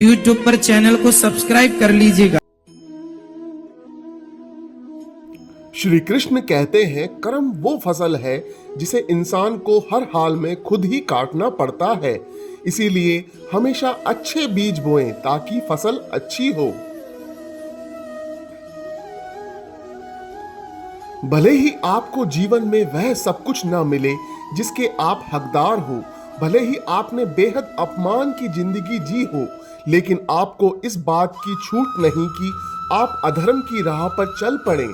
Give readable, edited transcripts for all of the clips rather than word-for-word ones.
YouTube पर channel को subscribe कर लीजिएगा। श्री कृष्ण कहते हैं, कर्म वो फसल है जिसे इंसान को हर हाल में खुद ही काटना पड़ता है। इसीलिए हमेशा अच्छे बीज बोएं ताकि फसल अच्छी हो। भले ही आपको जीवन में वह सब कुछ ना मिले जिसके आप हकदार हो, भले ही आपने बेहद अपमान की जिंदगी जी हो, लेकिन आपको इस बात की छूट नहीं कि आप अधर्म की राह पर चल पड़े।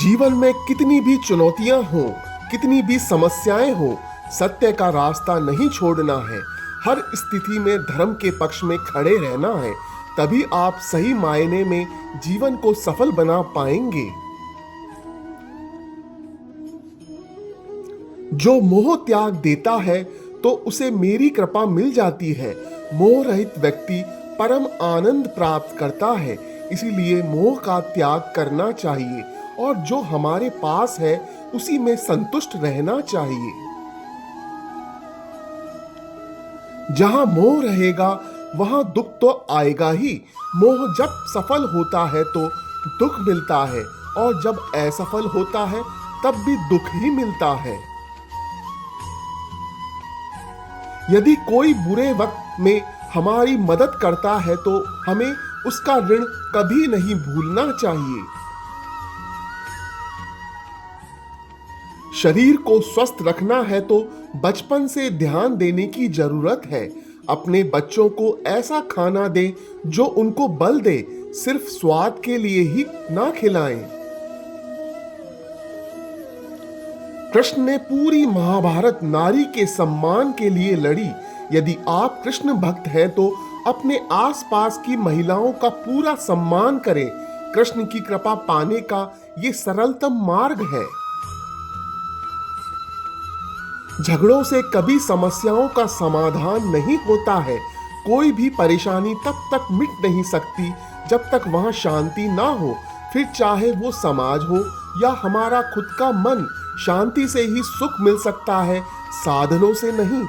जीवन में कितनी भी चुनौतियां हों, कितनी भी समस्याएं हों, सत्य का रास्ता नहीं छोड़ना है। हर स्थिति में धर्म के पक्ष में खड़े रहना है, तभी आप सही मायने में जीवन को सफल बना पाएंगे। जो मोह त्याग देता है तो उसे मेरी कृपा मिल जाती है। मोह रहित व्यक्ति परम आनंद प्राप्त करता है। इसीलिए मोह का त्याग करना चाहिए और जो हमारे पास है उसी में संतुष्ट रहना चाहिए। जहां मोह रहेगा वहां दुख तो आएगा ही। मोह जब सफल होता है तो दुख मिलता है और जब असफल होता है तब भी दुख ही मिलता है। यदि कोई बुरे वक्त में हमारी मदद करता है तो हमें उसका ऋण कभी नहीं भूलना चाहिए। शरीर को स्वस्थ रखना है तो बचपन से ध्यान देने की जरूरत है। अपने बच्चों को ऐसा खाना दें जो उनको बल दे, सिर्फ स्वाद के लिए ही ना खिलाएं। कृष्ण ने पूरी महाभारत नारी के सम्मान के लिए लड़ी। यदि आप कृष्ण भक्त हैं तो अपने आसपास की महिलाओं का पूरा सम्मान करें। कृष्ण की कृपा पाने का ये सरलतम मार्ग है। झगड़ों से कभी समस्याओं का समाधान नहीं होता है। कोई भी परेशानी तब तक मिट नहीं सकती जब तक वहां शांति ना हो। फिर चाहे वो समाज हो या हमारा खुद का मन, शांति से ही सुख मिल सकता है, साधनों से नहीं।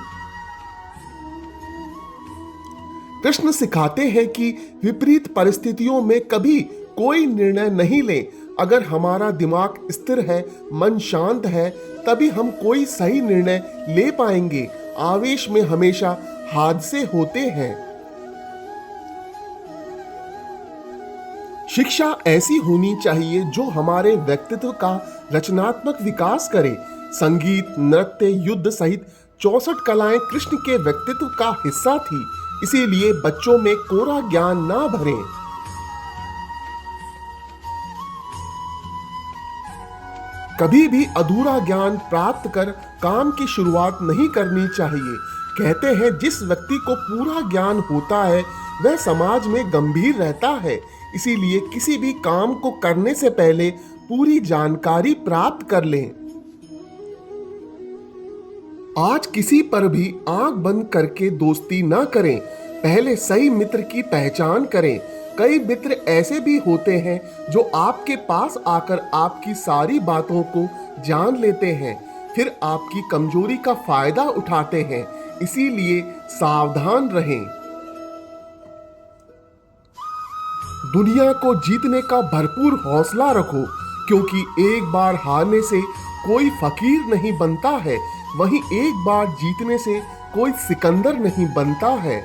कृष्ण सिखाते हैं कि विपरीत परिस्थितियों में कभी कोई निर्णय नहीं लें। अगर हमारा दिमाग स्थिर है, मन शांत है, तभी हम कोई सही निर्णय ले पाएंगे। आवेश में हमेशा हादसे होते हैं। शिक्षा ऐसी होनी चाहिए जो हमारे व्यक्तित्व का रचनात्मक विकास करे। संगीत, नृत्य, युद्ध सहित 64 कलाएं कृष्ण के व्यक्तित्व का हिस्सा थी। इसीलिए बच्चों में कोरा ज्ञान ना भरें। कभी भी अधूरा ज्ञान प्राप्त कर काम की शुरुआत नहीं करनी चाहिए। कहते हैं जिस व्यक्ति को पूरा ज्ञान होता है वह समाज में गंभीर रहता है। इसीलिए किसी भी काम को करने से पहले पूरी जानकारी प्राप्त कर लें। आज किसी पर भी आंख बंद करके दोस्ती ना करें। पहले सही मित्र की पहचान करें। कई मित्र ऐसे भी होते हैं जो आपके पास आकर आपकी सारी बातों को जान लेते हैं, फिर आपकी कमजोरी का फायदा उठाते हैं। इसीलिए सावधान रहें। दुनिया को जीतने का भरपूर हौसला रखो, क्योंकि एक बार हारने से कोई फकीर नहीं बनता है, वहीं एक बार जीतने से कोई सिकंदर नहीं बनता है।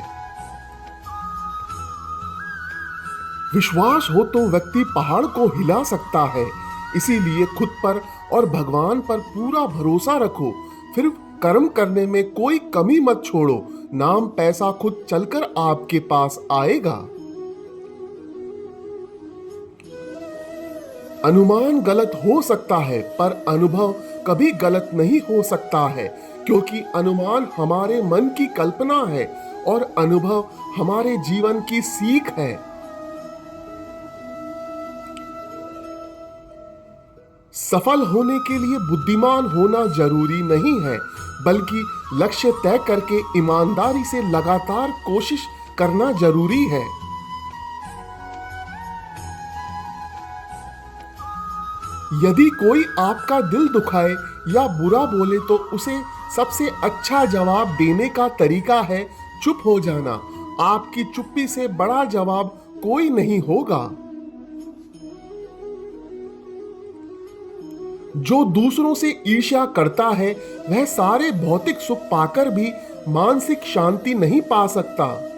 विश्वास हो तो व्यक्ति पहाड़ को हिला सकता है। इसीलिए खुद पर और भगवान पर पूरा भरोसा रखो। फिर कर्म करने में कोई कमी मत छोड़ो। नाम पैसा खुद चलकर आपके पास आएगा। अनुमान गलत हो सकता है पर अनुभव कभी गलत नहीं हो सकता है, क्योंकि अनुमान हमारे मन की कल्पना है और अनुभव हमारे जीवन की सीख है। सफल होने के लिए बुद्धिमान होना जरूरी नहीं है, बल्कि लक्ष्य तय करके ईमानदारी से लगातार कोशिश करना जरूरी है। यदि कोई आपका दिल दुखाए या बुरा बोले तो उसे सबसे अच्छा जवाब देने का तरीका है चुप हो जाना। आपकी चुप्पी से बड़ा जवाब कोई नहीं होगा। जो दूसरों से ईर्ष्या करता है वह सारे भौतिक सुख पाकर भी मानसिक शांति नहीं पा सकता।